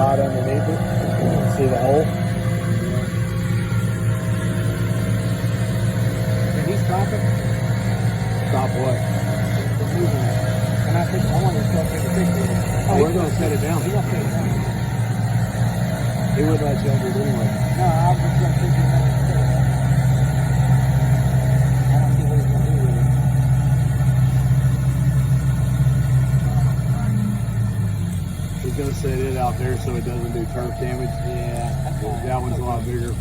right underneath it. See the hole? Did he stop it? Stop what? He's moving it. And I think I want to still take a picture of it. Oh, we're going to set it down. He's going to take it down. He wouldn't let you under it anyway. No, I was just going to take it down. I don't see what he's going to do with it. He's going to set it out there so it doesn't do turf damage. Yeah, that's fine. That one's a lot bigger.